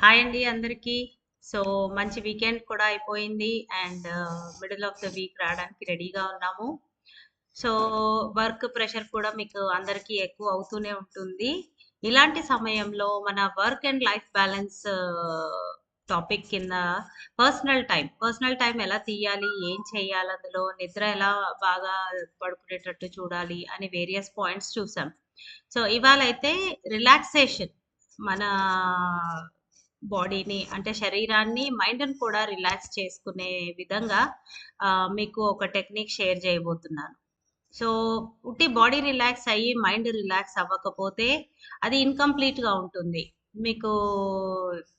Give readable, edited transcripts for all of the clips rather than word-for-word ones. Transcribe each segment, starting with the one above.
Hi అండి అందరికీ. So, మంచి వీకెండ్ కూడా అయిపోయింది. And middle of the week రావడానికి రెడీగా ఉన్నాము. సో, వర్క్ ప్రెషర్ కూడా మీకు అందరికీ ఎక్కువ అవుతూనే ఉంటుంది. ఇలాంటి సమయంలో మన work and life balance topic కింద పర్సనల్ టైం ఎలా తీయాలి? ఏం చేయాలి? అందులో నిద్ర ఎలా బాగా పడుకునేటట్టు చూడాలి? అని వేరియస్ పాయింట్స్ చూసాం. సో, ఇవాళైతే రిలాక్సేషన్ మన బాడీని అంటే శరీరాన్ని, మైండ్‌ని కూడా రిలాక్స్ చేసుకునే విధంగా మీకు ఒక టెక్నిక్ షేర్ చేయబోతున్నాను. సో, ఉట్టి బాడీ రిలాక్స్ అయ్యి, మైండ్ రిలాక్స్ అవ్వకపోతే అది ఇన్‌కంప్లీట్‌గా ఉంటుంది. మీకు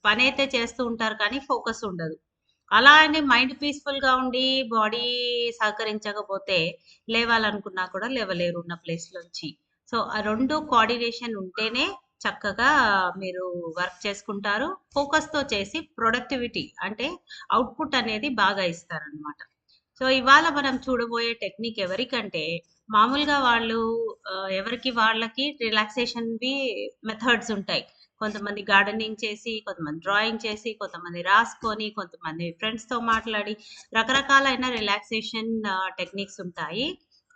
పనైతే చేస్తూ ఉంటారు కానీ ఫోకస్ ఉండదు. అలా అని మైండ్ పీస్‌ఫుల్‌గా ఉండి, బాడీ సహకరించకపోతే లేవాలనుకున్నా కూడా లేవలేరు ఉన్న ప్లేస్‌లోంచి. సో, ఆ 2 కోఆర్డినేషన్ ఉంటేనే చక్కగా మీరు వర్క్ చేసుకుంటారు. ఫోకస్‌తో చేసి ప్రొడక్టివిటీ అంటే అవుట్‌పుట్ అనేది బాగా ఇస్తారనమాట. సో, ఇవాళ మనం చూడబోయే టెక్నిక్ ఎవరికంటే మామూలుగా వాళ్ళు ఎవరికి వాళ్ళకి రిలాక్సేషన్‌వి మెథడ్స్ ఉంటాయి. కొంతమంది గార్డెనింగ్ చేసి, కొంతమంది డ్రాయింగ్ చేసి, కొంతమంది రాసుకొని, కొంతమంది ఫ్రెండ్స్‌తో మాట్లాడి రకరకాలైన రిలాక్సేషన్ టెక్నిక్స్ ఉంటాయి.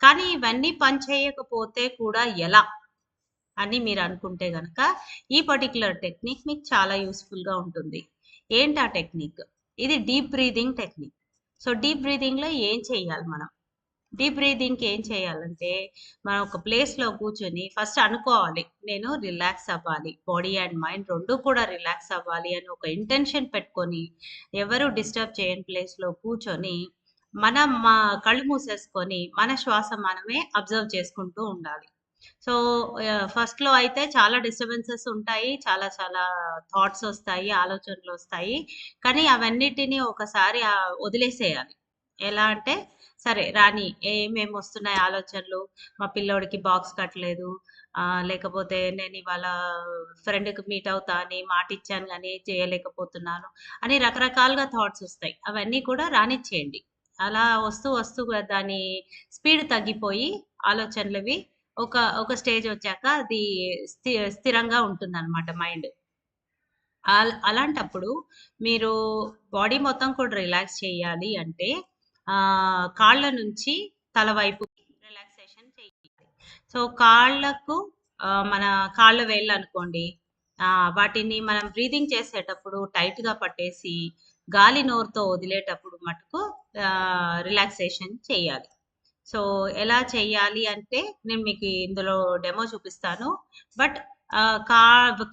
కానీ ఇవన్నీ పని చేయకపోతే కూడా ఎలా అని మీరు అనుకుంటే గనక ఈ పర్టిక్యులర్ టెక్నిక్ మీకు చాలా యూస్‌ఫుల్‌గా ఉంటుంది. ఏంటి ఆ టెక్నిక్? ఇది deep breathing technique. So, deep బ్రీతింగ్‌లో ఏం చేయాలి మనం? డీప్ బ్రీతింగ్‌కి ఏం చేయాలంటే, మనం ఒక ప్లేస్‌లో కూర్చొని ఫస్ట్ అనుకోవాలి. నేను రిలాక్స్ అవ్వాలి. బాడీ అండ్ మైండ్ 2 కూడా రిలాక్స్ అవ్వాలి అని ఒక ఇంటెన్షన్ పెట్టుకొని, ఎవరు డిస్టర్బ్ చేయని ప్లేస్‌లో కూర్చొని, మనం కళ్ళు మూసేసుకొని, మన శ్వాస మనమే అబ్జర్వ్ చేసుకుంటూ ఉండాలి. సో, ఫస్ట్‌లో అయితే చాలా డిస్టర్బెన్సెస్ ఉంటాయి. చాలా చాలా థాట్స్ ఒస్తాయి, ఆలోచనలొస్తాయి. కానీ అవన్నిటిని ఒకసారి వదిలేసేయాలి. ఎలా అంటే, సరే రాని ఏమేమొస్తున్నాయి ఆలోచనలు, మా పిల్లోడికి బాక్స్ కట్టలేదు, లేకపోతే నేనివాళ ఫ్రెండ్‌కి మీట్ అవుతా అని మాటిచ్చాను గానీ చేయలేకపోతున్నాను అని రకరకాలుగా థాట్స్ ఒస్తాయి. అవన్నీ కూడా రానిచ్చేయండి. అలా వస్తూ వస్తూ దాని స్పీడ్ తగ్గిపోయి ఆలోచనలవి ఒక స్టేజొచ్చాక అది స్థిరంగా ఉంటుందనమాట మైండ్. అలాంటప్పుడు మీరు బాడీ మొత్తం కూడా రిలాక్స్ చేయాలి అంటే కాళ్ళ నుంచి తల వైపుకి రిలాక్సేషన్ చేయాలి. సో, కాళ్ళకు మన కాళ్ళ వేళ్ళనుకోండి, వాటిని మనం బ్రీతింగ్ చేసేటప్పుడు టైట్‌గా పట్టేసి, గాలి నోరుతో వదిలేటప్పుడు మటుకు రిలాక్సేషన్ చేయాలి. సో, ఎలా చెయ్యాలి అంటే, నేను మీకు ఇందులో డెమో చూపిస్తాను. బట్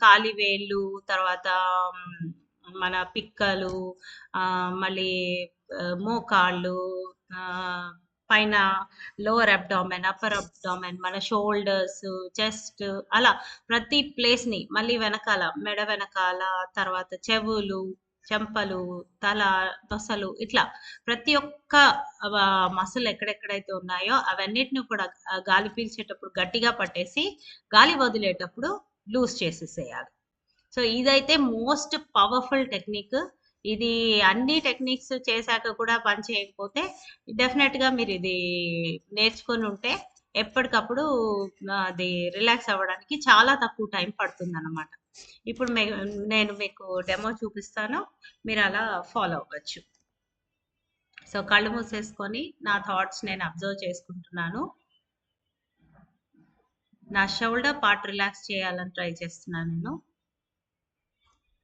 కాలి వేళ్ళు, తర్వాత హ్మ్, మన పిక్కలు, మళ్ళీ మోకాళ్ళు, ఆహ్, పైన లోవర్ అబ్డామెన్, అప్పర్ అబ్డామెన్, మన షోల్డర్స్, చెస్ట్ అలా ప్రతి ప్లేస్‌ని మళ్ళీ వెనకాల, మెడ వెనకాల, తర్వాత చెవులు, చెంపలు, తల, తొసలు ఇట్లా ప్రతి ఒక్క మసిల్ ఎక్కడెక్కడైతే ఉన్నాయో అవన్నిటిని కూడా గాలి పీల్చేటప్పుడు గట్టిగా పట్టేసి, గాలి వదిలేటప్పుడు లూజ్ చేసేసేయాలి. సో, ఇదైతే మోస్ట్ పవర్‌ఫుల్ టెక్నిక్. ఇది అన్ని టెక్నిక్స్ చేశాక కూడా పని చేయకపోతే డెఫినెట్‌గా మీరిది నేర్చుకొనుంటే ఎప్పటికప్పుడు అది రిలాక్స్ అవ్వడానికి చాలా తక్కువ టైం పడుతుందనమాట. ఇప్పుడు నేను మీకు డెమో చూపిస్తాను. మీరలా ఫాలో అవ్వచ్చు. సో, కళ్ళు మూసేసుకొని నా థాట్స్ నేను అబ్జర్వ్ చేసుకుంటున్నాను. నా షోల్డర్ పార్ట్ రిలాక్స్ చేయాలని ట్రై చేస్తున్నాను నేను.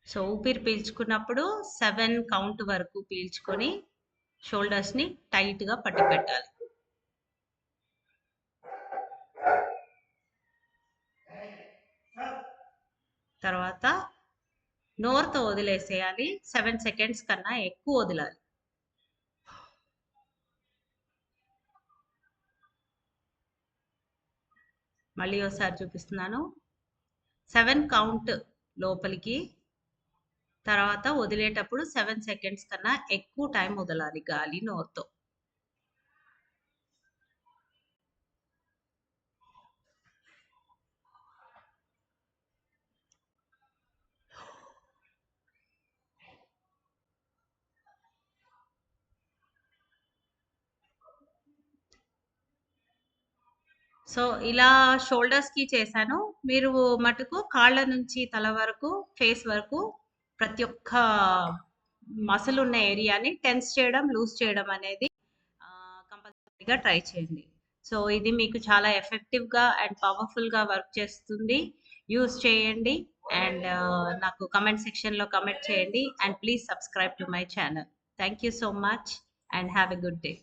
సో, ఊపిరి పీల్చుకున్నప్పుడు 7 కౌంట్ వరకు పీల్చుకొని షోల్డర్స్‌ని టైట్‌గా పట్టిపెట్టాలి. తర్వాత నోరుతో వదిలేసేయాలి. 7 సెకండ్స్ కన్నా ఎక్కువ వదలాలి. మళ్ళీ ఒకసారి చూపిస్తున్నాను. 7 కౌంట్ లోపలికి, తర్వాత వదిలేటప్పుడు 7 సెకండ్స్ కన్నా ఎక్కువ టైం వదలాలి గాలి నోరుతో. సో, ఇలా షోల్డర్స్‌కి చేశాను. మీరు మటుకు కాళ్ళ నుంచి తల వరకు, ఫేస్ వరకు ప్రతి ఒక్క మసిల్ ఉన్న ఏరియాని టెన్స్ చేయడం, లూజ్ చేయడం అనేది కంపల్సరీగా ట్రై చేయండి. సో ఇది మీకు చాలా ఎఫెక్టివ్‌గా అండ్ పవర్‌ఫుల్‌గా వర్క్ చేస్తుంది. యూజ్ చేయండి అండ్ నాకు కామెంట్ సెక్షన్‌లో కామెంట్ చేయండి. And please subscribe to my channel. Thank you so much and have a good day.